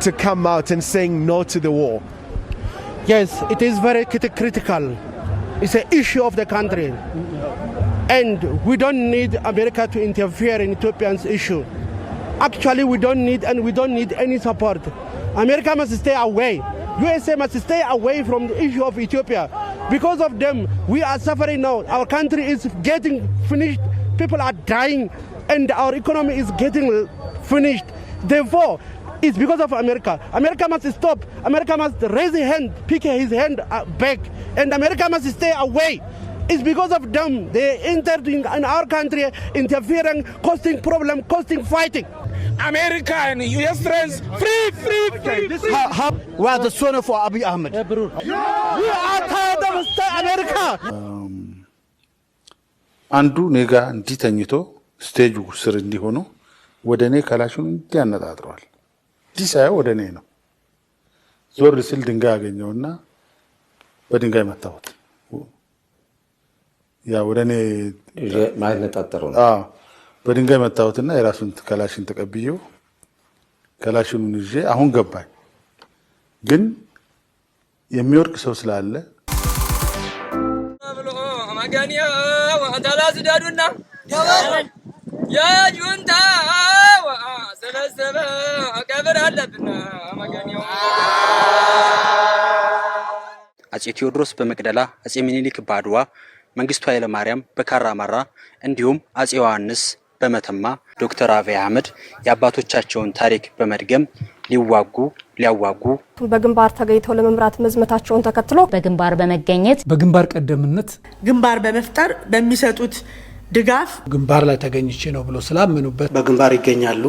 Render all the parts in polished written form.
to come out and saying no to the war? Yes, it is very critical. It's an issue of the country. And we don't need America to interfere in Ethiopia's issue. Actually, we don't need any support. America must stay away. USA must stay away from the issue of Ethiopia. Because of them, we are suffering now. Our country is getting finished. People are dying, and our economy is getting finished. Therefore, it's because of America. America must stop. America must raise his hand, pick his hand back, and America must stay away. It's because of them. They entered in our country, interfering, causing problem, causing fighting. America and US friends, free. We are the son of Abiy Ahmed. We are tired of America. አንዱ ኔጋ እንዲተኝቶ ስቴጅ ስር እንዲሆኑ ወደኔ ካላሹን እንዲያነጣጥሯል። ዲሳይ ወደኔ ነው። ዞር ሲል ድንጋይ አገኘውና በድንጋይ መታወት። ያ ወደኔ ማይነጣጠረው ነው። በድንጋይ መታወትና የራሱን ካላሽን ተቀብየው ካላሽን ይዤ አሁን ገባኝ። ግን የሚወርቅ ሰው ስላለ ማጋኒያ ወአታላስ ዳዱና ያ ጁንታ ወሰበሰበ ቀብር አለብና ማጋኒያ አፄ ቴዎድሮስ በመቅደላ አፄ ሚኒሊክ በአድዋ መንግስቱ ኃይለ ማርያም በካራማራ እንዲሁም አፄ ዮሐንስ በመተማ ዶክተር አብይ አህመድ የአባቶቻቸውን ታሪክ በመድገም ሊያዋጉ በግንባር ተገኝተው ለመምራት መዝመታቸውን ተከትሎ በግንባር በመገኘት በግንባር ቀደምነት ግንባር በመፍጠር በሚሰጡት ድጋፍ ግንባር ላይ ተገኝቼ ነው ብሎ ስላመኑበት በግንባር ይገኛሉ።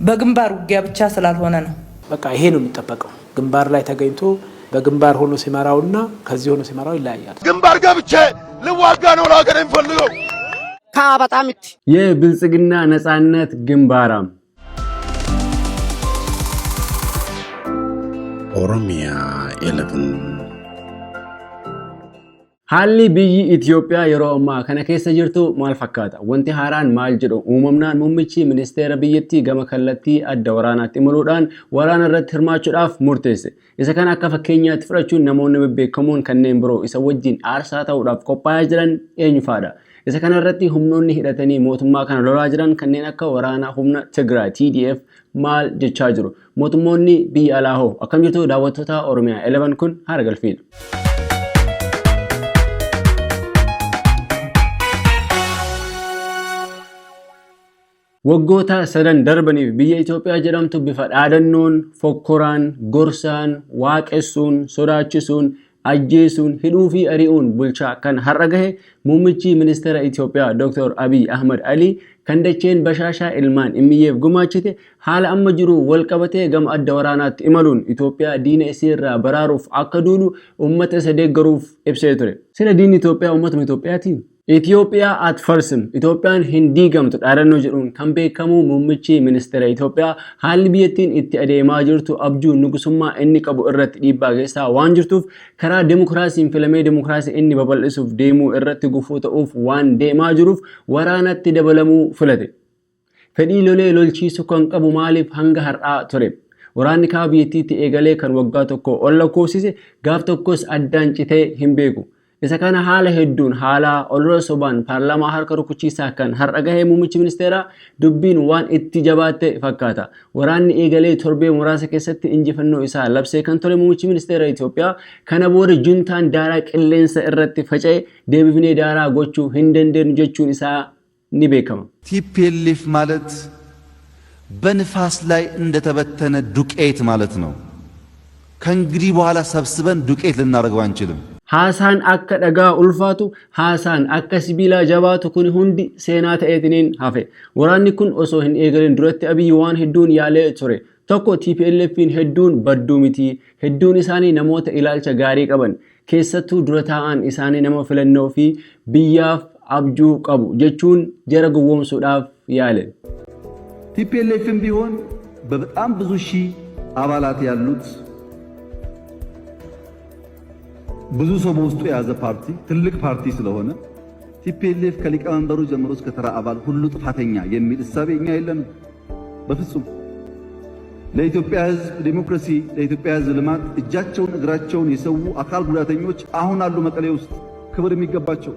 በግንባር ውጊያ ብቻ ስላልሆነ ነው። በቃ ይሄ ነው የሚጠበቀው። ግንባር ላይ ተገኝቶ በግንባር ሆኖ ሲመራውና ከዚህ ሆኖ ሲመራው ይለያያል። ግንባር ገብቼ ልዋጋ ነው ለሀገር እንፈልገው ካባጣምት የብልጽግና ነጻነት ግንባራም OROMIA11 Haalli biyyi Itoophiyaa yeroo ammaa kana keessa jirtu maal fakkaata? Wanti haaraan maal jedhu uumamnaan muummichi ministeera biyyattii gama kallattii Adda Waraanaatti Imaluudhaan waraana irratti hirmaachuudhaaf murteesse. Isa kana akka fakkeenyaatti fudhachuun namoonni bebbeekamoon kanneen biroo isa wajjin aarsaa ta'uudhaaf qophaa'aa jiran eenyu faadha? Isa kana irratti humnoonni hidhatanii mootummaa kana lolaa jiran kanneen akka waraana humna Tigraay TDF maal jechaa jiru? Mootummoonni biyya alaa hoo akkam jirtu daawwattoota OROMIA11 kun Haragalfii. Waggoota sadan darbaniif biyya Itoophiyaa jedhamtu bifa dhaadannoon, fokkoraan, gorsaan, waaqessuun, sodaachisuun, ajjeesuun, hidhuu fi ari'uun bulchaa kan har'a gahe muummichi ministeera Itoophiyaa Dr. Abiy Ahmed Ali kan dacheen bashaashaa ilmaan immiyeef gumaachite haala amma jiru wal qabatee gama Adda Waraanaatti Imaluun Itoophiyaa diina isii irraa baraaruuf akka duulu uummata isa deeggaruuf ibsee ture. Sila diinni Itoophiyaa uummatuma Itoophiyaati. Itoophiyaa at firsim Itoophiyaan hin diigamtu dhaadannoo jedhuun kan beekamu muummichi ministeera Itoophiyaa haalli biyyattiin itti adeemaa jirtu abjuu nugusummaa inni qabu irratti dhiibbaa geessaa waan jirtuuf karaa demokraasiin filamee demokraasii inni babal'isuuf deemuu irratti gufuu ta'uuf waan deemaa jiruuf waraanatti dabalamuu filate. Fedhii lolee lolchiisu kan qabu maaliif hanga har'aa ture? Waraanni kaa biyyattiitti eegalee kan waggaa tokko ol lakkoofsise gaaf tokkos addaan citee hin beeku. Isa kana haala hedduun haala olola sobaan paarlaamaa harka rukuchiisaa kan har'a gahee muummichi ministeeraa dubbiin waan itti jabaatte fakkaata. Waraanni eegalee torbee muraasa keessatti injifannoo isaa labsee kan ture muummichi ministeera Itoophiyaa kana booda juntaan daaraa qilleensa irratti faca'e deebifnee daaraa gochuu hin dandeenyu jechuun isaa ni beekama. TPLF ማለት በንፋስ ላይ እንደተበተነ ዱቄት ማለት ነው። ከእንግዲህ በኋላ ሰብስበን ዱቄት ልናደርገው አንችልም። Haasaan akka dhagaa ulfaatu, haasaan akka sibiilaa jabaatu kun hundi seenaa ta'eetiniin hafe. Waraanni kun osoo hin eegalin duratti Abiy waan hedduun yaalee ture. Tokko TPLFin hedduun badduu miti. Hedduun isaanii namoota ilaalcha gaarii qaban. Keessattuu dura taa'an isaanii nama filannoo fi biyyaaf abjuu qabu jechuun jara gowwoomsuudhaaf yaale. TPLFin ቢሆን በጣም ብዙ ሺህ አባላት ያሉት ብዙ ሰው በውስጡ የያዘ ፓርቲ ትልቅ ፓርቲ ስለሆነ TPLF ከሊቀመንበሩ ጀምሮ እስከ ተራ አባል ሁሉ ጥፋተኛ የሚል እሳቤ እኛ የለንም። በፍጹም ለኢትዮጵያ ሕዝብ ዲሞክራሲ ለኢትዮጵያ ሕዝብ ልማት እጃቸውን እግራቸውን የሰው አካል ጉዳተኞች አሁን አሉ መቀሌ ውስጥ ክብር የሚገባቸው።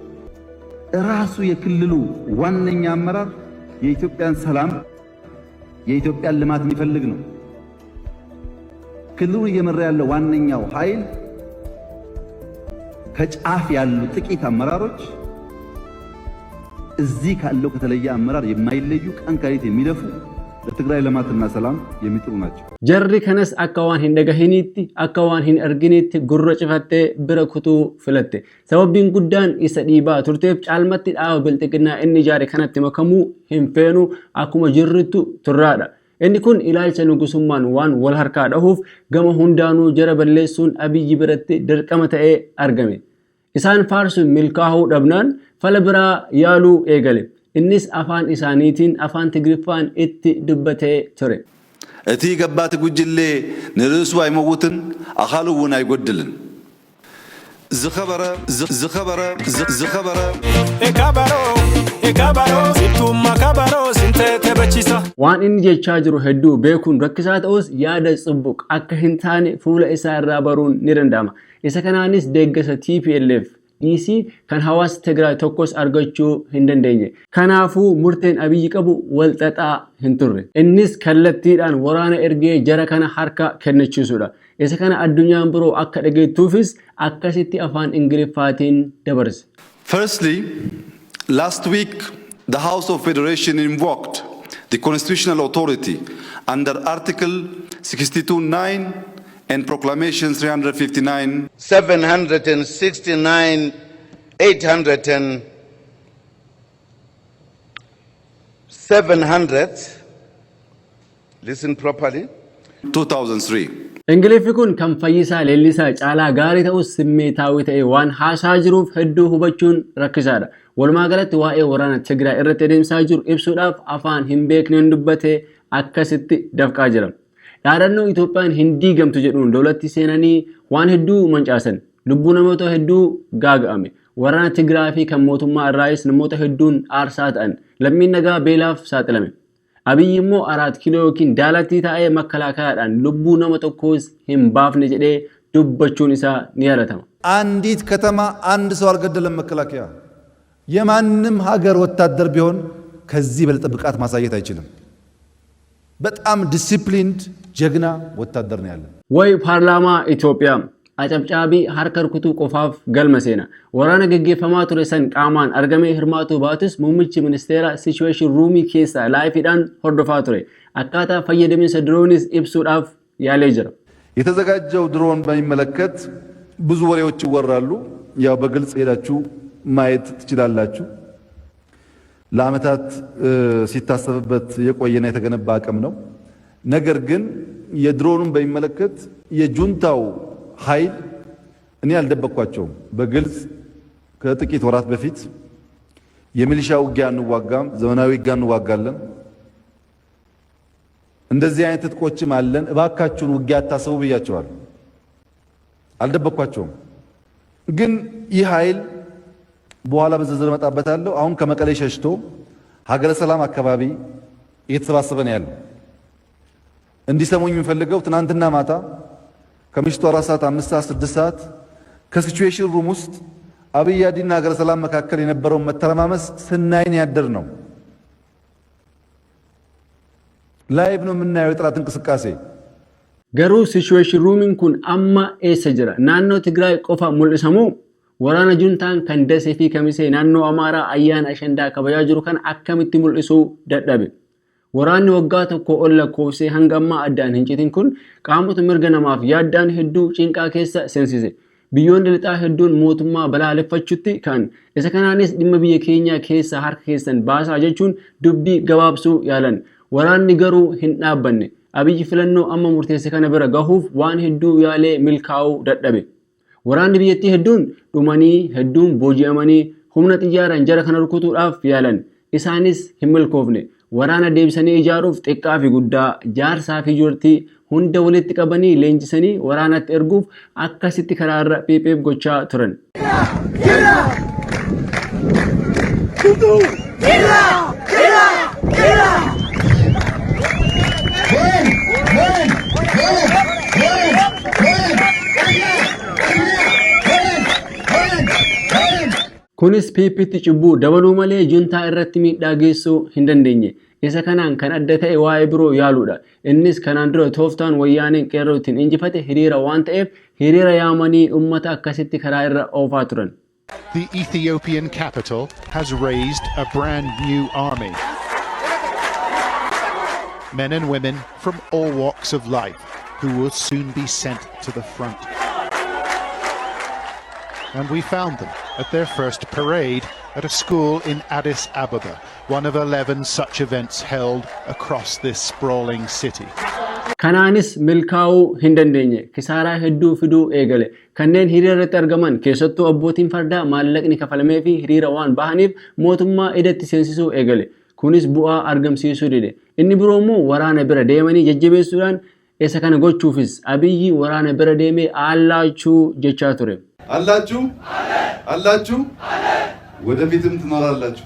ራሱ የክልሉ ዋነኛ አመራር የኢትዮጵያን ሰላም የኢትዮጵያን ልማት የሚፈልግ ነው። ክልሉን እየመራ ያለው ዋነኛው ኃይል ከጫፍ ያሉ ጥቂት አመራሮች እዚህ ካለው ከተለየ አመራር የማይለዩ ቀን ከሌት የሚለፉ ለትግራይ ልማትና ሰላም የሚጥሩ ናቸው። ጀሪ ከነስ አካዋን ሂንደገሂኒቲ አካዋን ሂን አርጊኒቲ ጉሮ ጭፈቴ ብረኩቱ ፍለቴ ሰበቢን ጉዳን ኢሰዲባ ቱርቴፍ ጫልመት ዳው ብልጥግና እኒ ጃሪ ከነት መከሙ ሂንፌኑ አኩመ ጅርቱ ቱራዳ inni kun ilaalcha nugusummaan waan wal harkaa dhahuuf gama hundaanuu jara balleessuun Abiyyi biratti dirqama ta'ee argame. Isaan faarsuun milkaa'uu dhabnaan fala biraa yaaluu eegale. Innis afaan isaaniitiin afaan Tigriffaan itti dubbatee ture. እቲ ገባት ጉጅሌ ንርእሱ አይመውትን አኻሉውን አይጎድልን ዝኸበረ ekabaro situma kabaro sintete bachisa waan inni jechaa jiru hedduu beekuun rakkisaa ta'us yaada xubbuq akka hin taane fuula isaa irraa baruun ni danda'ama. Isa kanaanis deeggasa TPLF DC kan hawaasa Tigraay tokkos argachuu hin dandeenye. Kanaafuu murteen Abiyyi qabu wal xaxaa hin turre. Innis kallattiidhaan waraana ergee jara kana harka kennachiisuudha. Isa kana addunyaan biroo akka dhageettuufis akkasitti afaan Ingiliffaatiin dabarse. Firstly, last week the House of Federation invoked the constitutional authority under Article 62(9) and Proclamation 359 769 700 listen properly 2003 Ingiliffi kun kan fayyisaa leellisaa caalaa gaarii ta'us simmeetaawii ta'e waan haasaa jiruuf hedduu hubachuun rakkisaadha. Walumaa galatti waa'ee waraana Tigraay irratti adeemsaa jiru ibsuudhaaf afaan hin beekneen dubbate akkasitti dafqaa jira. Dhaadannoo Itoophiyaan hin diigamtu jedhuun lolatti seenanii waan hedduu mancaasan. Lubbuu namoota hedduu gaaga'ame. Waraana Tigraay fi kan mootummaa irraayis namoota hedduun aarsaa ta'an. Lammiin nagaa beelaaf saaxilame. Abiyyi immoo 4 kiiloo yookiin daalatti taa'ee makkalaakaadhaan lubbuu nama tokkos hin baafne jedhee dubbachuun isaa ni yaadatama. አንዲት ከተማ አንድ ሰው አልገደለም መከላከያ የማንም ሀገር ወታደር ቢሆን ከዚህ በለጠ ብቃት ማሳየት አይችልም። በጣም ዲሲፕሊንድ ጀግና ወታደር ነው ያለው። ወይ ፓርላማ ኢትዮጵያ አጨብጫቢ harka rukutuu qofaaf galma seena. Waraana geggeeffamaa ture san qaamaan argamee hirmaatu baatus muummichi ministeera situation roomii keessa laayifiidhaan hordofaa ture. Akkaataa fayyadamiinsa droonis ibsuudhaaf yaalee jira. የተዘጋጀው ድሮን በሚመለከት ብዙ ወሬዎች ይወራሉ። ያው በግልጽ ሄዳችሁ ማየት ትችላላችሁ። ለአመታት ሲታሰብበት የቆየና የተገነባ አቅም ነው። ነገር ግን የድሮኑን በሚመለከት የጁንታው ኃይል እኔ አልደበቅኳቸውም። በግልጽ ከጥቂት ወራት በፊት የሚሊሻ ውጊያ እንዋጋም፣ ዘመናዊ ውጊያ እንዋጋለን፣ እንደዚህ አይነት ትጥቆችም አለን፣ እባካችሁን ውጊያ አታስቡ ብያቸዋል። አልደበቅኳቸውም። ግን ይህ ኃይል በኋላ በዝርዝር መጣበታለሁ። አሁን ከመቀሌ ሸሽቶ ሀገረ ሰላም አካባቢ እየተሰባሰበ ነው ያለው። እንዲሰሙኝ የምፈልገው ትናንትና ማታ ከምሽቱ 4 ሰዓት 5 ሰዓት 6 ሰዓት ከሲቹዌሽን ሩም ውስጥ አብይ አዲና ሀገረ ሰላም መካከል የነበረው መተረማመስ ስናይን ያደር ነው። ላይቭ ነው የምናየው የጥራት እንቅስቃሴ። ገሩ ሲቹዌሽን ሩሚን ኩን አማ ኤሰ ጅራ ናኖ ትግራይ ቆፋ ሙልሰሙ ወራና ጁንታን ከንደሴ ፊ ከሚሴ ናኖ አማራ አያን አሸንዳ ከበያ ጅሩ ከን አከምቲ ሙልሱ ደደበ ወራን ወጋ ተኮ ኦለ ኮሴ ሃንጋማ አዳን ህንጭቲን ኩን ቃሙት ምርገነማፍ ያዳን ሄዱ ጭንቃ ኬሰ ሴንሲሴ ቢዮንድ ልጣ ሄዱን ሞቱማ በላለፈቹቲ ካን እሰከናኔስ ድመ ቢየ ኬኛ ኬሰ ሃርክ ኬሰን ባሳ ጀቹን ዱቢ ገባብሱ ያለን ወራን ንገሩ ህንዳበነ አብይ ፍለኖ አማ ሙርቴሰ ከነ በረ ጋሁፍ ዋን ሄዱ ያለ ሚልካው ደደበ ወራን ቢየቲ ሄዱን ዱማኒ ሄዱን ቦጂያማኒ ሁምነ ጥያራ እንጀራ ከነርኩቱ ዳፍ ያለን ኢሳኒስ ህምልኮፍነ ወራና ዴብሰኒ ኢጃሩፍ ጥቃፊ ጉዳ ጃርሳ ፊ ጆርቲ ሁንደ ወለጥ ቀበኒ ሌንጂሰኒ ወራናት ኤርጉፍ አካሲቲ ከራራ ፔፔብ ጎቻ ቱረን kunis PPT cibbuu dabaluu malee juntaa irratti miidhaa geessuu hin dandeenye. Isa kanaan kan adda ta'e waa'ee biroo yaaluudha. Innis kanaan dura tooftaan wayyaaneen qeerrootiin injifate hiriira waan ta'eef hiriira yaamanii uummata akkasitti karaa irra oofaa turan. The Ethiopian capital has raised a brand new army. Men and women from all walks of life who will soon be sent to the front. And we found them at their first parade at a school in Addis Ababa, one of 11 such events held across this sprawling city. Kanaanis milkaa'uu hin dandeenye kisaaraa hedduu fiduu eegale. Kanneen hiriira irratti argaman keessattuu abbootiin fardaa maallaqni kafalamee fi hiriira waan bahaniif mootummaa idatti seensisuu eegale. Kunis bu'aa argamsiisuu dide. Inni biroo immoo waraana bira deemanii jajjabeessuudhaan isa kana gochuufis Abiyyi waraana bira deemee allaachuu jechaa ture. አላችሁ ወደፊትም ትኖራላችሁ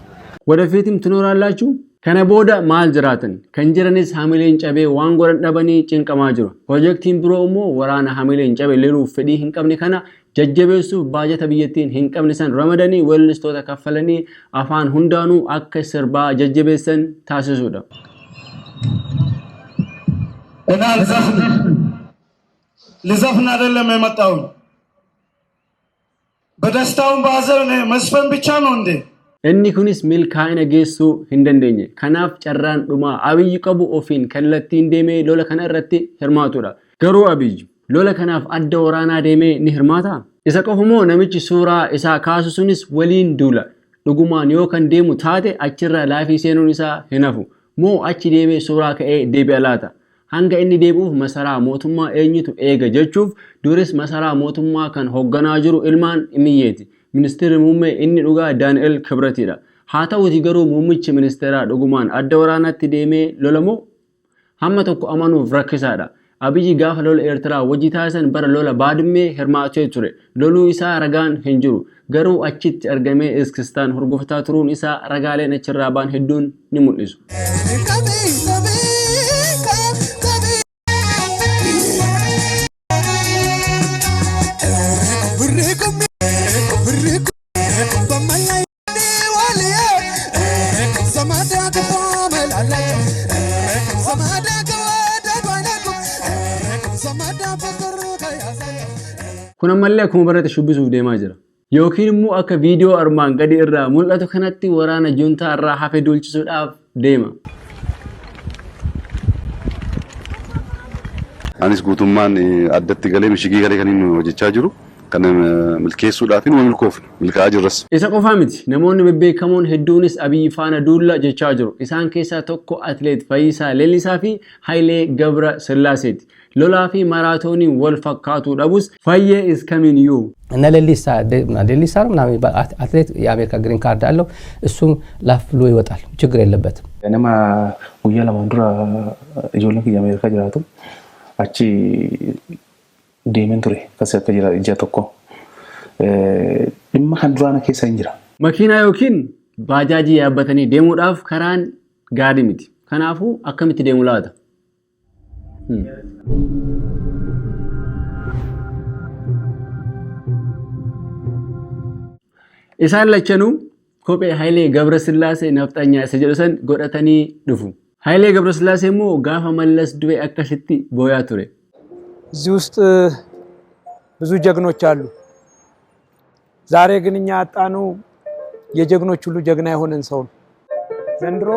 ወደፊትም ትኖራላችሁ kana booda maal jiraatan kan jiranis hamileen cabee waan godhan dhabanii cinqamaa jiru. Projektiin biroo immoo waraana hamileen cabee leeluuf fedhii hin qabne kana jajjabeessuuf baajata biyyattiin hin qabne san ramadanii weellistoota kaffalanii afaan hundaanuu akka sirbaa jajjabeessan taasisuudha. ልዘፍን አይደለም የመጣሁት በደስታውን ባዘን መስፈን ብቻ ነው እንዴ? Inni kunis milkaa'ina geessuu hin dandeenye. Kanaaf carraan dhumaa Abiyyi qabu ofiin kallattiin deemee lola kana irratti hirmaatudha. Garuu Abiyyi lola kanaaf adda waraanaa deemee ni hirmaataa? Isa qofamoo namichi suuraa isaa kaasu sunis waliin duula. Dhugumaan yoo kan deemu taate achirraa laafii seenuun isaa hin hafu. Moo achi deemee suuraa ka'ee deebi'a laata? Hanga inni deebi'uuf masaraa mootummaa eenyutu eega jechuuf duris masaraa mootummaa kan hoogganaa jiru ilmaan imiyyeeti. Ministeerri muummee inni dhugaa Daani'el Kibratidha. Haa ta'uutii garuu muummichi ministeeraa dhugumaan adda waraanaatti deemee lolamoo hamma tokko amanuuf rakkisaadha. Abiyyi gaafa lola Eertiraa wajji taasisan bara lola Baadimmee hirmaatee ture. Loluu isaa ragaan hin jiru. Garuu achitti argamee iskistaan hordofaa turuun isaa ragaaleen achirraa baan hedduun ni mul'isu. Kun ammallee akkuma barate shubbisuuf deemaa jira. Yookiin immoo akka viidiyoo armaan gadi irraa mul'atu kanatti waraana juntaa irraa hafe duulchisuudhaaf deema. Anis guutummaan addatti galee mishigii galee kan inni hojjechaa jiru kan milkeessuudhaaf nu milkoofne milkaa'aa jirras. Isa qofaa miti namoonni bebbeekamoon hedduunis Abiyyi faana duula jechaa jiru. Isaan keessaa tokko atileet Fayyisaa Leellisaa fi Hayilee Gabra Sillaaseeti. Lolaa fi maraatoonii wal fakkaatu dhabus Fayyee is coming you. እና ሌሊሳ ምናምን አትሌት የአሜሪካ ግሪን ካርድ አለው እሱም ላፍ ብሎ ይወጣል ችግር የለበትም። ነማ ጉያ ለማንዱራ ኢጆለን የአሜሪካ ጅራቱ አቺ ዴመን ቱሬ ከሰከ ጅራ እጃ ተኮ ድማ ሀንዱራና ኬሳ እንጅራ መኪና ዮኪን ባጃጂ ያበተኒ ዴሙዳፍ ከራን ጋዲ ሚቲ ከናፉ አከሚቲ ዴሙላታ Isaan lachanuu kophee Hayilee Gabrasillaasee nafxanyaa isa jedhu san godhatanii dhufu. Hayilee Gabrasillaasee immoo gaafa mallas du'e akkasitti booyaa ture. እዚህ ውስጥ ብዙ ጀግኖች አሉ። ዛሬ ግን እኛ ያጣነው የጀግኖች ሁሉ ጀግና የሆነን ሰው ነው። ዘንድሮ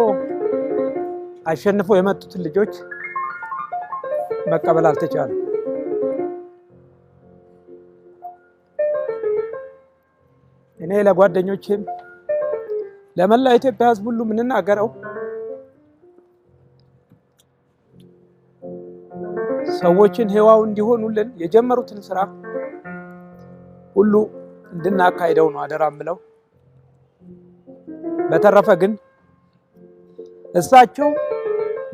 አሸንፈው የመጡትን ልጆች መቀበል አልተቻለም። እኔ ለጓደኞቼም ለመላ ኢትዮጵያ ሕዝብ ሁሉ ምንናገረው ሰዎችን ህያው እንዲሆኑልን የጀመሩትን ስራ ሁሉ እንድናካሂደው ነው አደራምለው። በተረፈ ግን እሳቸው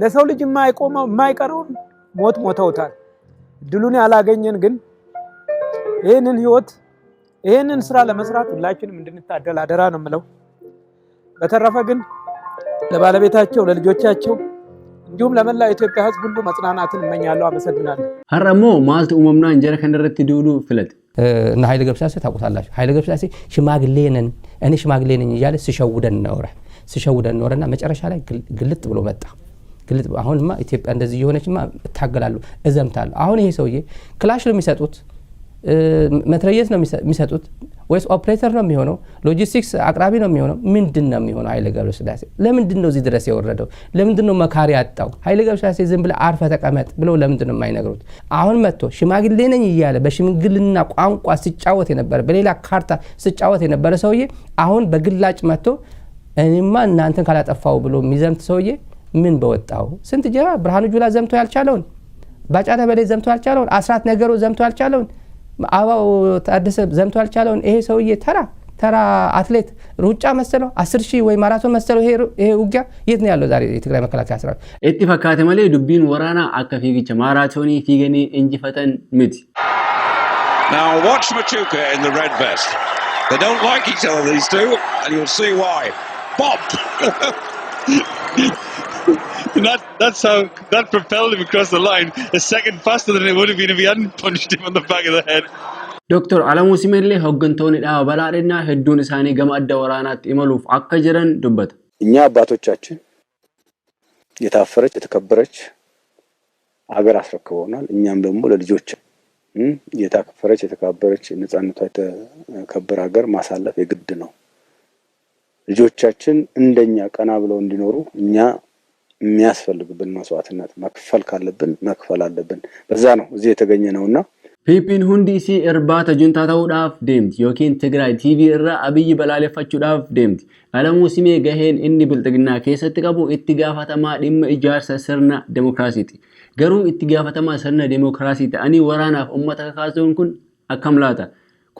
ለሰው ልጅ የማይቀረውን ሞት ሞተውታል። ድሉን ያላገኘን ግን ይሄንን ህይወት ይሄንን ስራ ለመስራት ሁላችንም እንድንታደል አደራ ነው የምለው። በተረፈ ግን ለባለቤታቸው ለልጆቻቸው እንዲሁም ለመላ ኢትዮጵያ ህዝብ ሁሉ መጽናናትን እመኛለሁ። አመሰግናለሁ። ሀረሞ ማልት ኡመምና እንጀራ ከነረት ዲውሉ ፍለት እና ኃይለ ገብረስላሴ ታውቁታላችሁ። ኃይለ ገብረስላሴ ሽማግሌ ነን እኔ ሽማግሌ ነኝ እያለ ሲሸውደን ኖረና መጨረሻ ላይ ግልጥ ብሎ መጣ። ግልጥ አሁንማ ኢትዮጵያ እንደዚህ የሆነችማ ታገላሉ እዘምታለሁ። አሁን ይሄ ሰውዬ ክላሽ ነው የሚሰጡት መትረየስ ነው የሚሰጡት ወይስ ኦፕሬተር ነው የሚሆነው ሎጂስቲክስ አቅራቢ ነው የሚሆነው ምንድነው የሚሆነው? ኃይለ ገብረስላሴ ለምንድነው እዚህ ድረስ የወረደው? ለምንድነው መካሪ ያጣው? ኃይለ ገብረስላሴ ዝም ብለ አርፈ ተቀመጥ ብለው ለምንድነው የማይነግሩት? አሁን መጥቶ ሽማግሌ ነኝ እያለ በሽምግልና ቋንቋ ሲጫወት የነበረ በሌላ ካርታ ሲጫወት የነበረ ሰውዬ አሁን በግላጭ መጥቶ እኔማ እናንተን ካላጠፋው ብሎ የሚዘምት ሰውዬ ምን በወጣው? ስንት ጀራ ብርሃኑ ጁላ ዘምቶ ያልቻለውን ባጫ ደበሌ ዘምቶ ያልቻለውን አስራት ነገሩ ዘምቶ ያልቻለውን አባው ታደሰ ዘምቶ ያልቻለውን ይሄ ሰውዬ ተራ አትሌት ሩጫ መሰለው 10000 ወይ ማራቶን መሰለው ይሄ ውጊያ የት ነው ያለው ዛሬ የትግራይ መከላከያ ሰራዊት? እtti fakkaate malee dubbiin waraana akka fiigicha maaraatoonii fiiganii injifatan miti. Now watch Machuka in the red vest. They don't like each other, these two, and you'll see why. Bob! That propelled him across the line a second faster than it would have been if he hadn't punched him on the back of the head. Dr. Alamu Simelli hoggantoonni dhaaba balaadhina hedduun isaanii gama adda waraanaatti imaluuf akka jiran dubbata. እኛ አባቶቻችን የታፈረች የተከበረች ሀገር አስረክበውናል። እኛም ደግሞ ለልጆች የታፈረች የተከበረች ነፃነቷ የተከበረ ሀገር ማሳለፍ የግድ ነው። ልጆቻችን እንደኛ ቀና ብለው እንዲኖሩ እኛ የሚያስፈልግብን መስዋዕትነት መክፈል ካለብን መክፈል አለብን። በዛ ነው እዚህ የተገኘ ነውና ፒፒን ሁንዲሲ እርባታ ጁንታ ታውዳፍ ዴምት ዮኪን ትግራይ ቲቪ እራ አብይ በላለፋቹዳፍ ዴምት አለሙ ሲሜ ገሄን እንዲ ብልጥግና ከሰት ቀቡ ኢትጋፋተማ ዲም ኢጃርሰ ስርና ዲሞክራሲቲ ገሩ ኢትጋፋተማ ስርና ዲሞክራሲቲ አኒ ወራናፍ ኡመታ ካዞንኩን አከምላታ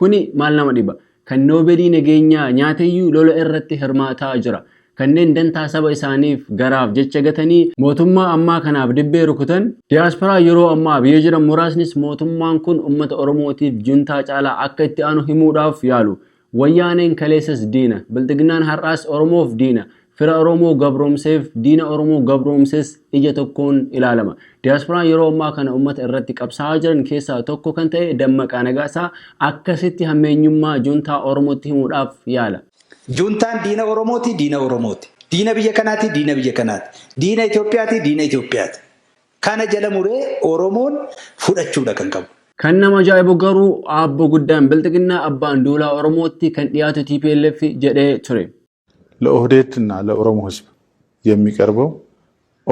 ኩኒ ማልናማ ዲባ ከኖቤዲ ነገኛ ኛተዩ ሎሎ እረቲ ህርማታ አጅራ kanneen dantaa saba isaaniif garaaf jecha gatanii mootummaa ammaa kanaaf dibbee rukutan diaasporaa yeroo ammaa biyya jiran muraasnis mootummaan kun ummata oromootiif juntaa caalaa akka itti aanu himuudhaaf yaalu wayyaaneen kaleessas diina bilxiginnaan har'aas oromoof diina fira oromoo gabroomseef diina oromoo gabroomses ija tokkoon ilaalama diaasporaan yeroo ammaa kana ummata irratti qabsaa'aa jiran keessaa tokko kan ta'e Dammaqaa Nagaasaa akkasitti hammeenyummaa juntaa oromootti himuudhaaf yaala. Juntaan diina Oromooti, diina Oromooti. Diina biyya kanaati, diina biyya kanaati. Diina Itoophiyaati, diina Itoophiyaati. Kana jala muree Oromoon fudhachuudha kan qabu. Kan nama ajaa'ibu garuu abbo guddaan bilxiginnaa abbaan duulaa Oromootti kan dhiyaatu TPLF jedhee ture. ለኦህዴድና ለኦሮሞ ህዝብ የሚቀርበው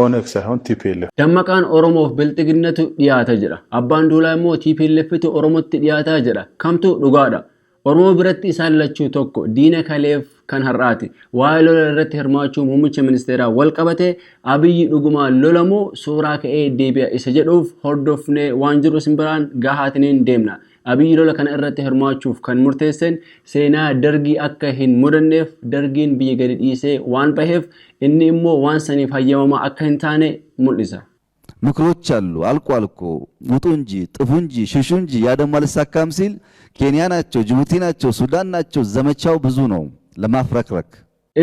ኦነግ ሳይሆን TPLF Dammaqaan Oromoof bilxiginnatu dhiyaata jedha. Abbaan duulaa immoo TPLFtu Oromootti dhiyaata jedha. Kamtu dhugaadha? Oromoo biratti isaan lachuu tokko diina kaleef kan har'aati. Waa'ee lola irratti hirmaachuu muummicha ministeeraa wal qabate Abiyyi dhugumaa lolamoo suuraa ka'ee deebi'a isa jedhuuf hordofnee waan jiru simbiraan gahaatiniin deemna. Abiyyi lola kana irratti hirmaachuuf kan murteessan seenaa dargii akka hin mudanneef dargiin biyya gadi dhiisee waan baheef inni immoo waan saniif hayyamamaa akka hin taane mul'isa. ምክሮች አሉ አልቆ ውጡ እንጂ ጥፉ እንጂ ሽሹ እንጂ ያ ደግሞ አልሳካም ሲል ኬንያ ናቸው ጅቡቲ ናቸው ሱዳን ናቸው ዘመቻው ብዙ ነው ለማፍረክረክ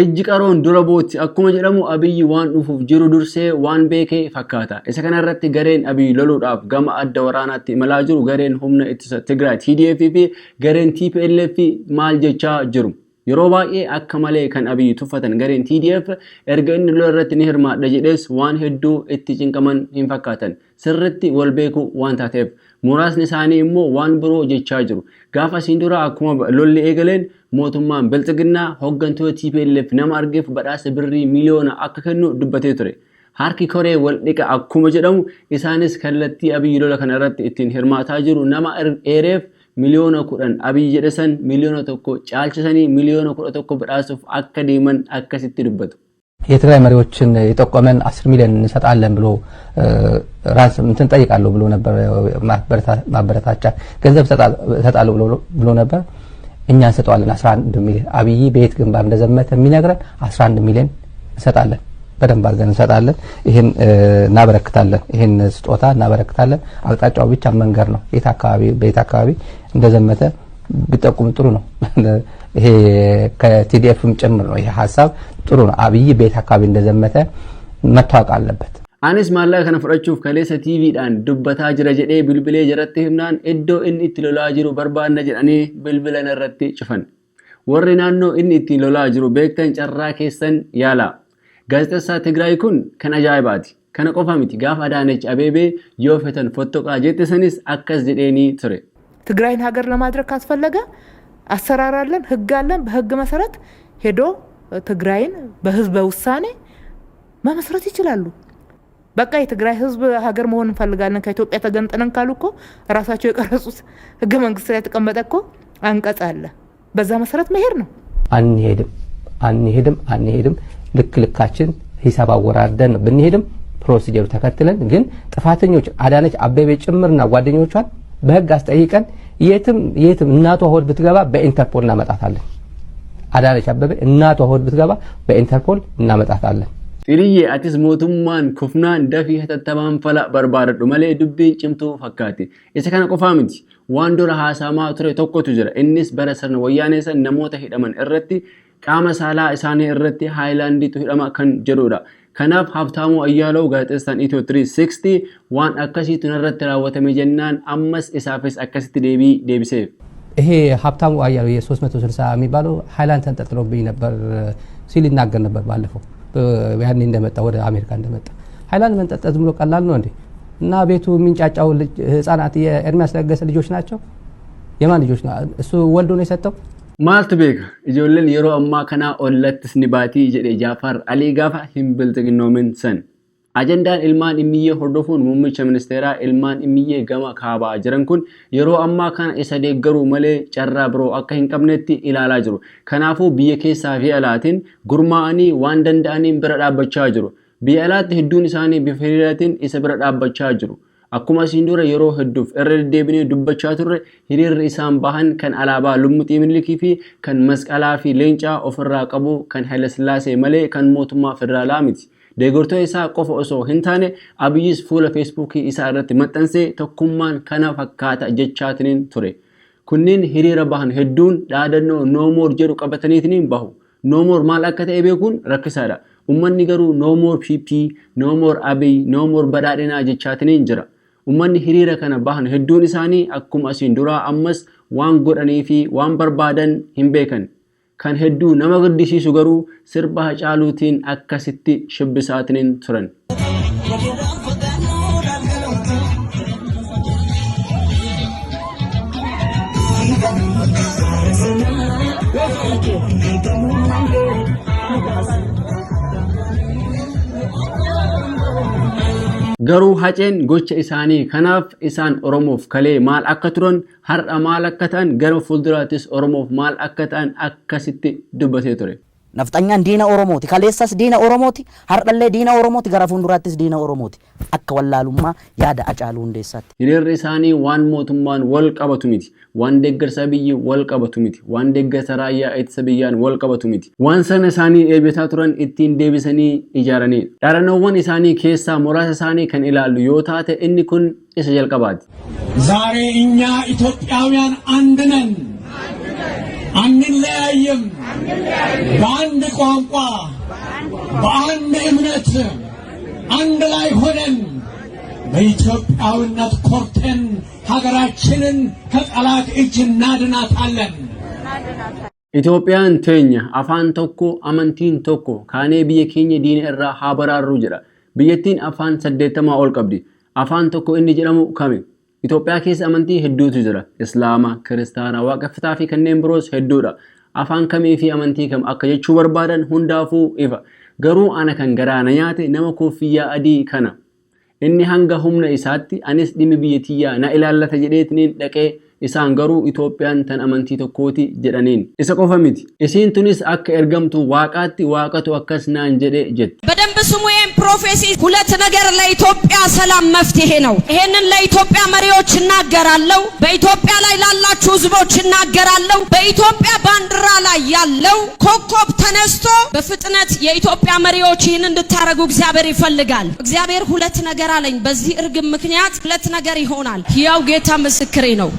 እጅ ቀሮን ዱረቦት አኩመ ጀደሙ Abiyyi waan dhufuuf jiru dursee waan beekee fakkaata isa kana irratti gareen Abiyyi loluudhaaf gama adda waraanaatti imalaa jiru gareen humna ittisa Tigraay TDF fi gareen TPLF maal jechaa jiru yeroo baay'ee akka malee kan Abiyyi tuffatan gareen TDF erga inni lola irratti ni hirmaadha jedhees waan hedduu itti cinqaman hin fakkaatan sirritti wal beeku waan taateef muraasni isaanii immoo waan biroo jechaa jiru gaafa sindura akkuma lolli eegaleen mootummaan bilxiginnaa hoggantoota TPLF nama argeef badhaasa birrii miliyoona akka kennu dubbatee ture harki koree wal dhiqa akkuma jedhamu isaanis kallattii Abiyyi lola kana irratti ittiin hirmaataa jiru nama eereef miliyoona 10 Abiyyi jedhasan miliyoona 1 caalchisanii miliyoona 11 badhaasuuf akka deeman akkasitti dubbatu. የትግራይ መሪዎችን የጠቆመን 10 ሚሊዮን እንሰጣለን ብሎ ራስ እንትን ጠይቃለሁ ብሎ ነበር ማበረታቻ ገንዘብ ሰጣለሁ ብሎ ነበር እኛ እንሰጣለን 11 ሚሊዮን አብይ ቤት ግንባር እንደዘመተ የሚነግረን 11 ሚሊዮን እንሰጣለን በደንብ አድርገን እንሰጣለን ይሄን እናበረክታለን ይሄን ስጦታ እናበረክታለን አቅጣጫው ብቻ መንገር ነው ቤት አካባቢ እንደዘመተ ቢጠቁም ጥሩ ነው ይሄ ከቲዲኤፍም ጭምር ነው ይሄ ሐሳብ ጥሩ ነው አብይ ቤት አካባቢ እንደዘመተ መታወቅ አለበት Anis maallaqa kana fudhachuuf kaleessa TVdhaan dubbataa jira jedhee bilbilee jaratti himnaan iddoo inni itti lolaa jiru barbaadna jedhanii bilbilan irratti cufan. Warri naannoo inni itti lolaa jiru beektan carraa keessan yaala. Gaazexessaa Tigraay kun kan ajaa'ibaati. Kana qofa miti gaafa Adaanech Abeebee yoo fetan fottoqaa jettisanis akkas jedheeni ture. ትግራይን ሀገር ለማድረግ ካስፈለገ አሰራር አለን፣ ህግ አለን። በህግ መሰረት ሄዶ ትግራይን በህዝብ ውሳኔ መመስረት ይችላሉ። በቃ የትግራይ ህዝብ ሀገር መሆን እንፈልጋለን ከኢትዮጵያ ተገንጥነን ካሉ እኮ ራሳቸው የቀረጹት ህገ መንግስት ላይ ተቀመጠ እኮ አንቀጽ አለ። በዛ መሰረት መሄድ ነው። አንሄድም ልክ ልካችን ሂሳብ አወራርደን ብንሄድም ፕሮሲጀር ተከትለን ግን ጥፋተኞች አዳነች አበቤ ጭምርና ጓደኞቿን በህግ አስጠይቀን የትም እናቷ ሆድ ብትገባ በኢንተርፖል እናመጣታለን። አዳነች አበቤ እናቷ ሆድ ብትገባ በኢንተርፖል እናመጣታለን። Firiyyee atis mootummaan kufnaan dafii hatattamaan fala barbaadadhu malee dubbiin cimtuu fakkaate. Isa kana qofaa miti. Waan dura haasamaa ture tokkotu jira. Innis bara sirna wayyaanee san namoota hidhaman irratti qaama saalaa isaanii irratti haayilaandiitu hidhama kan jedhudha. Kanaaf Habtaamuu Ayyaaloo gaazexeessaan Itiyoo 360 waan akkasiitu irratti raawwatame jennaan ammas isaafis akkasitti deebiseef. ይሄ ሀብታሙ አያሌው የ360 የሚባለው ሃይላንድ ተንጠልጥሎብኝ ነበር ሲል ይናገር ነበር ባለፈው ያኔ እንደመጣ ወደ አሜሪካ እንደመጣ ሃይላንድ መንጠልጠል ዝም ብሎ ቀላል ነው እንዴ? እና ቤቱ የሚንጫጫው ህፃናት የኤርሚያስ ለገሰ ልጆች ናቸው። የማን ልጆች ናቸው? እሱ ወልዶ ነው የሰጠው። Maaltu beeka ijoolleen yeroo ammaa kana ollattis ni baatii jedhe Jaafar Alii gaafa hin bilxiginoomin san. Ajandaan ilmaan dhimmiyyee hordofuun muummicha ministeeraa ilmaan dhimmiyyee gama kaabaa jiran kun yeroo ammaa kana isa deeggaruu malee carraa biroo akka hin qabnetti ilaalaa jiru. Kanaafuu biyya keessaa fi alaatiin gurmaa'anii waan danda'aniin bira dhaabbachaa jiru. Biyya alaatti hedduun isaanii bifa hiriiraatiin isa bira dhaabbachaa jiru. Akkuma isin dura yeroo hedduuf irra deddeebinee dubbachaa turre hiriirri isaan bahan kan alaabaa Lummuxii Minilikii fi kan masqalaa fi leencaa ofirraa qabu kan Haile Sillaasee malee kan mootummaa federaalaa miti. Deeggartoota isaa qofa osoo hin taane Abiyyis fuula feesbuukii isaa irratti maxxansee tokkummaan kana fakkaata jechaatiin ture. Kunniin hiriira bahan hedduun dhaadannoo no more jedhu qabataniitiin bahu. No more maal akka ta'e beekuun rakkisaadha. Uummanni garuu no more PP, no more Abiy, no more badhaadhinaa jechaatiin jira. Uummanni hiriira kana bahan hedduun isaanii akkuma isin duraa ammas waan godhanii fi waan barbaadan hin beekan. Kan hedduu nama gaddisiisu garuu sirba Hacaaluutiin akkasitti shibbisaatiin turan. Garuu haceen gocha isaanii kanaaf isaan Oromoof kalee maal akka turan har'a maal akka ta'an gara fuulduraattis Oromoof maal akka ta'an akkasitti dubbatee ture. Nafxanyaan diina Oromooti. Kaleessas diina Oromooti. Har'allee diina Oromooti. Gara fuulduraattis diina Oromooti. Akka wallaalummaa yaada Hacaaluu Hundeessaatti. Hiriirri isaanii waan mootummaan wal qabatu miti. Waan deeggarsa biyyi wal qabatu miti. Waan deeggarsa raayyaa ittisa biyyaan wal qabatu miti. Waan sana isaanii eebbisaa turan ittiin deebisanii ijaaranii. Dhaadannoowwan isaanii keessaa muraasa isaanii kan ilaallu yoo taate inni kun isa jalqabaati. ዛሬ እኛ ኢትዮጵያውያን አንድ ነን፣ አንለያይም። በአንድ ቋንቋ በአንድ እምነት አንድ ላይ ሆነን በኢትዮጵያዊነት ኮርተን ሀገራችንን ከጠላት እጅ እናድናታለን። Itoophiyaan teenya afaan tokko amantiin tokko kaanee biyya keenya diina irraa haa baraarru jedha. Biyyattiin afaan 80 ol qabdi. Afaan tokko inni jedhamu kami? Itoophiyaa keessa amantii hedduutu jira. Islaama, Kiristaana, Waaqeffataa fi kanneen biroos hedduudha. Afaan kamii fi amantii kam akka jechuu barbaadan hundaafuu ifa. Garuu ana kan garaana nyaate nama koffiyyaa adii kana. Inni hanga humna isaatti anis dhimmi biyyatiyyaa na ilaallata jedheetiniin dhaqee isaan garuu Itoophiyaan tan amantii tokkooti jedhaniin. Isa qofa miti. Isiin tunis akka ergamtu waaqaatti waaqatu akkas naan jedhe jetti. በደንብ ስሙ። ይሄን ፕሮፌሲ ሁለት ነገር ለኢትዮጵያ ሰላም መፍትሄ ነው። ይሄንን ለኢትዮጵያ መሪዎች እናገራለሁ። በኢትዮጵያ ላይ ላላችሁ ህዝቦች እናገራለሁ። በኢትዮጵያ ባንዲራ ላይ ያለው ኮከብ ተነስቶ በፍጥነት የኢትዮጵያ መሪዎች ይህን እንድታረጉ እግዚአብሔር ይፈልጋል። እግዚአብሔር ሁለት ነገር አለኝ። በዚህ እርግም ምክንያት ሁለት ነገር ይሆናል። ሕያው ጌታ ምስክሬ ነው።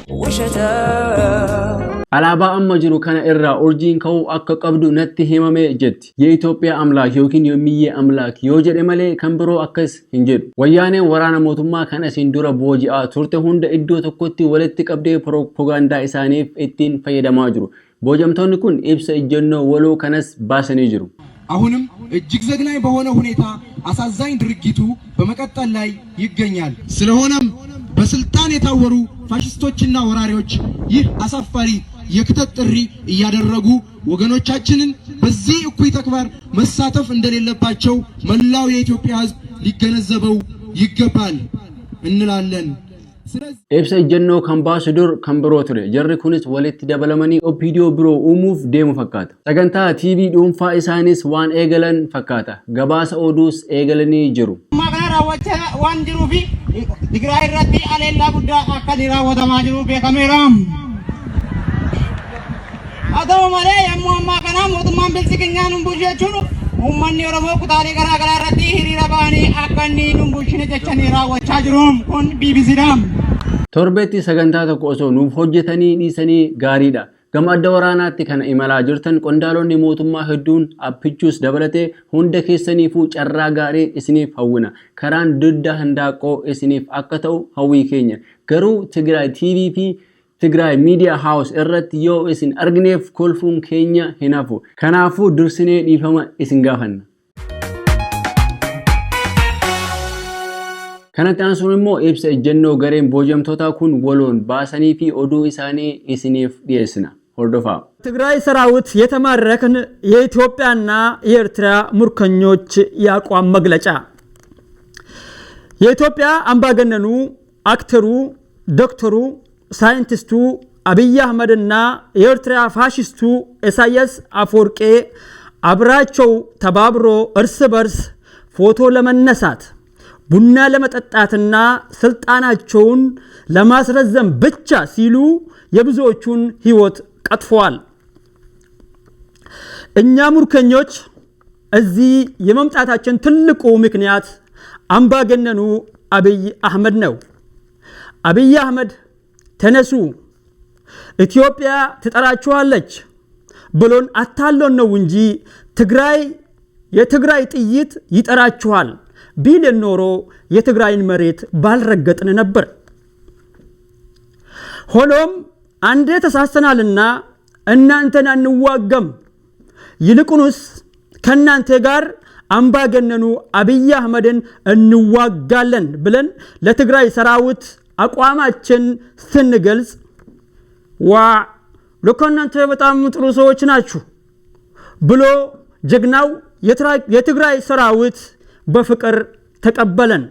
አላባ አማጅሩ ከነ እራ ኦርጂን ከው አከቀብዱ ነቲ ሄማሜ ጀት የኢትዮጵያ አምላክ ዮኪን የሚዬ አምላክ ዮጀደ መሌ ከንብሮ አከስ እንጀዱ ወያኔ ወራና ሞቱማ ከነ ሲንዱራ ቦጂአ ቱርተ ሁንደ እዶ ተኮቲ ወለቲ ቀብዴ ፕሮፓጋንዳ ኢሳኔፍ እቲን ፈየደማጅሩ ቦጀምቶን ኩን ኢብሰ እጀኖ ወሎ ከነስ ባሰኔ ጅሩ አሁንም እጅግ ዘግናኝ በሆነ ሁኔታ አሳዛኝ ድርጊቱ በመቀጠል ላይ ይገኛል። ስለሆነም በስልጣን የታወሩ ፋሽስቶችና ወራሪዎች ይህ አሳፋሪ የክተት ጥሪ እያደረጉ ወገኖቻችንን በዚህ እኩይ ተግባር መሳተፍ እንደሌለባቸው መላው የኢትዮጵያ ሕዝብ ሊገነዘበው ይገባል እንላለን። ኤብሰ ጀኖ ካምባሳዶር ካምብሮትሬ ጀሪ ኩንስ ወለቲ ደበለመኒ ኦፒዲዮ ብሮ ኡሙፍ ዴሙ ፈካታ ሰገንታ ቲቪ ዱንፋ ኢሳኒስ ዋን ኤገለን ፈካታ ገባሰ ኦዱስ ኤገለኒ ጅሩ ማጋራ ወቸ ዋን ጅሩ ፊ ዲግራይ ረቲ አሌላ ጉዳ አከዲራ ወተማ ጅሩ በካሜራም አተው ማለ የሙአማ ከና ሞቱማን ብልጽግናን ቡጀቹኑ ኡማኒ ኦሮሞ ኩታሌ ገራገራ ረቲ ሂሪራ ባኒ አከኒ ኑምቡሽነ ጀቸኒ ራወቻ ጅሩም ኩን ቢቢሲዳም ቶርቤቲ ሰገንታ ተቆሶ ኑፍ ሆጀተኒ ዲሰኒ ጋሪዳ ገማ አዳ ወራናatti kana imala jirtan qondaalonni mootummaa hedduun appichus dabalate hunda keessaniifu carraa gaarii isiniif hawwina karaan didda handaaqoo isiniif akka ta'u hawwii keenya garuu Tigray TV fi Tigray Media House irratti yoo isin argineef kolfuun keenya hinafu kanaafu dursinee dhiifama isin gaafanna kanatti aansuun immoo ibsa ejjennoo gareen boojamtoota kun waloon baasanii fi oduu isaanii isiniif dhiyeessina ሆርዶፋ ትግራይ ሰራዊት የተማረከን የኢትዮጵያና የኤርትራ ሙርከኞች ያቋም መግለጫ የኢትዮጵያ አምባገነኑ አክተሩ ዶክተሩ ሳይንቲስቱ አብይ አህመድና የኤርትራ ፋሺስቱ ኢሳያስ አፈወርቄ አብራቸው ተባብሮ እርስ በርስ ፎቶ ለመነሳት ቡና ለመጠጣትና ስልጣናቸውን ለማስረዘም ብቻ ሲሉ የብዙዎቹን ህይወት ቀጥፈዋል እኛ ሙርከኞች እዚህ የመምጣታችን ትልቁ ምክንያት አምባገነኑ አብይ አህመድ ነው አብይ አህመድ ተነሱ ኢትዮጵያ ትጠራችኋለች ብሎን አታሎን ነው እንጂ የትግራይ ጥይት ይጠራችኋል ቢል ኖሮ የትግራይን መሬት ባልረገጥን ነበር ሆኖም አንዴ ተሳስተናልና እናንተን አንዋጋም ይልቁንስ ከናንተ ጋር አምባገነኑ አብይ አህመድን እንዋጋለን ብለን ለትግራይ ሰራዊት አቋማችን ስንገልጽ ዋ ለኮናንተ በጣም ጥሩ ሰዎች ናችሁ ብሎ ጀግናው የትግራይ ሰራዊት በፍቅር ተቀበለን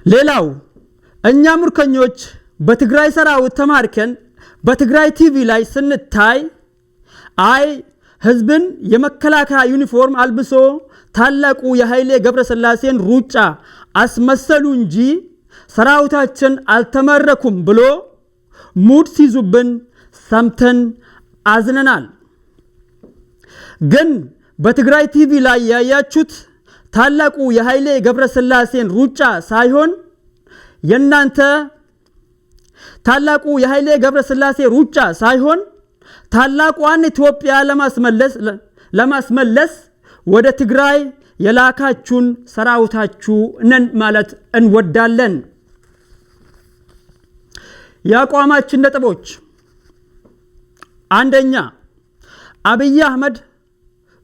ሌላው እኛ ሙርከኞች በትግራይ ሰራዊት ተማርከን በትግራይ ቲቪ ላይ ስንታይ አይ ህዝብን የመከላከያ ዩኒፎርም አልብሶ ታላቁ የኃይሌ ገብረስላሴን ሩጫ አስመሰሉ እንጂ ሰራዊታችን አልተመረኩም ብሎ ሙድ ሲዙብን ሰምተን አዝነናል ግን በትግራይ ቲቪ ላይ ያያችሁት ታላቁ የኃይሌ ገብረስላሴን ሩጫ ሳይሆን የናንተ ታላቁ የኃይሌ ገብረስላሴ ሩጫ ሳይሆን ታላቋን ኢትዮጵያ ለማስመለስ ወደ ትግራይ የላካችሁን ሰራዊታችሁ ነን ማለት እንወዳለን ያቋማችን ነጥቦች አንደኛ አብይ አህመድ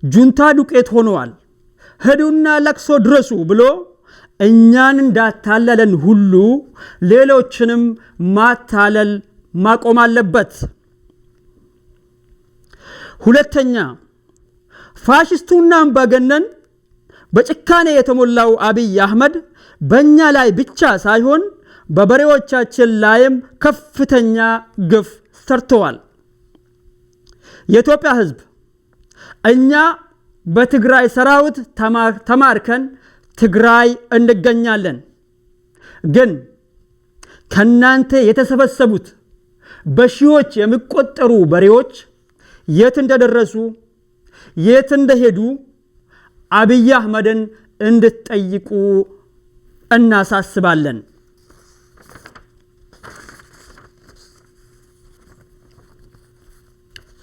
ጁንታ ዱቄት ሆነዋል ሄዱና ለቅሶ ድረሱ ብሎ እኛን እንዳታለለን ሁሉ ሌሎችንም ማታለል ማቆም አለበት ሁለተኛ ፋሺስቱና አምባገነን በጭካኔ የተሞላው አብይ አህመድ በእኛ ላይ ብቻ ሳይሆን በበሬዎቻችን ላይም ከፍተኛ ግፍ ሰርተዋል የኢትዮጵያ ህዝብ እኛ በትግራይ ሰራዊት ተማርከን ትግራይ እንገኛለን ግን ከናንተ የተሰበሰቡት በሺዎች የሚቆጠሩ በሬዎች የት እንደደረሱ የት እንደሄዱ አብይ አህመድን እንድትጠይቁ እናሳስባለን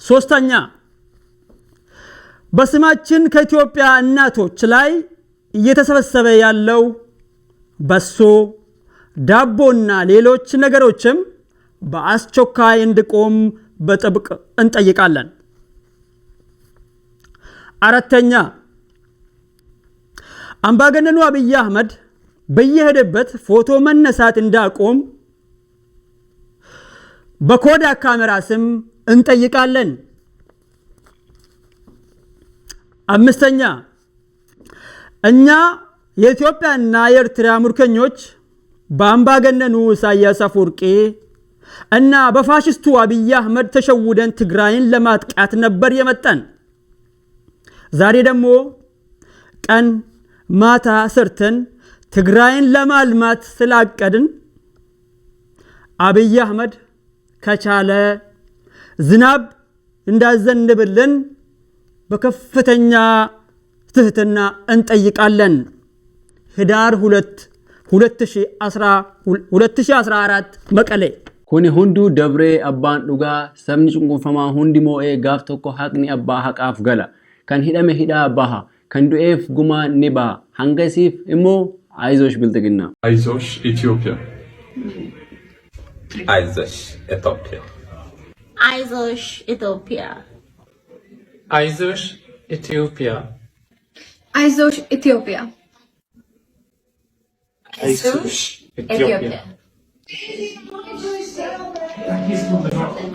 ሶስተኛ በስማችን ከኢትዮጵያ እናቶች ላይ እየተሰበሰበ ያለው በሶ ዳቦና ሌሎች ነገሮችም በአስቸኳይ እንዲቆም በጥብቅ እንጠይቃለን። አራተኛ አምባገነኑ አብይ አህመድ በየሄደበት ፎቶ መነሳት እንዳቆም በኮዳ ካሜራ ስም እንጠይቃለን። አምስተኛ እኛ የኢትዮጵያና የኤርትራ ምርኮኞች በአምባገነኑ ኢሳያስ አፈወርቂ እና በፋሽስቱ አብይ አህመድ ተሸውደን ትግራይን ለማጥቃት ነበር የመጣን። ዛሬ ደግሞ ቀን ማታ ሰርተን ትግራይን ለማልማት ስላቀድን አብይ አህመድ ከቻለ ዝናብ እንዳዘንብልን በከፍተኛ ትህትና እንጠይቃለን። ህዳር 2 2014 መቀሌ ኩኒ ሁንዱ ደብሬ አባን ዱጋ ሰምኒ ጭንቁንፈማ ሁንዲ ሞኤ ጋፍ ቶኮ ሀቅኒ አባ ሀቃፍ ገላ ከን ሂደመ ሂዳ ባሃ ከን ዱኤፍ ጉማ ኒባ ሃንገሲፍ እሞ አይዞሽ ብልጥግና አይዞሽ ኢትዮጵያ አይዞሽ ኢትዮጵያ አይዞሽ ኢትዮጵያ አይዞሽ ኢትዮጵያ አይዞሽ ኢትዮጵያ አይዞሽ ኢትዮጵያ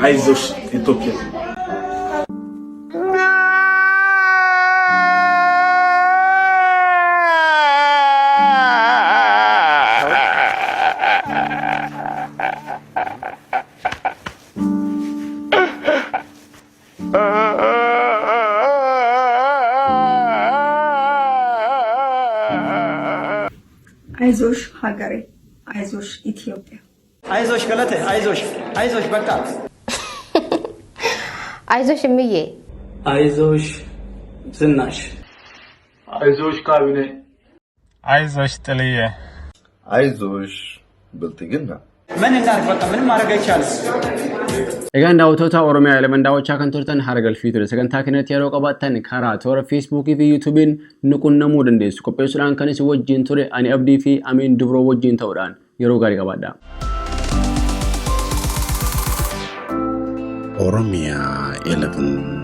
አይዞሽ ኢትዮጵያ አይዞሽ ሀገሬ አይዞሽ ኢትዮጵያ አይዞሽ ገለቴ አይዞሽ በቃ አይዞሽ እምዬ አይዞሽ ዝናሽ አይዞሽ ካቢኔ አይዞሽ ጥልዬ አይዞሽ ብልጥግና ምን እናርግ በቃ ምንም ማድረግ አይቻልም egan daawwattoota Oromiyaa 11 daawwachaa kan turtan Haragalfii ture sagantaa kanatti yeroo qabaattan karaa toora Facebook fi YouTube'n nuqunnamuu dandeessu qopheessuudhaan kan isin wajjin ture ani Abdii fi Amin Dubroo wajjin ta'uudhaan yeroo gaarii qabaadhaa. OROMIA11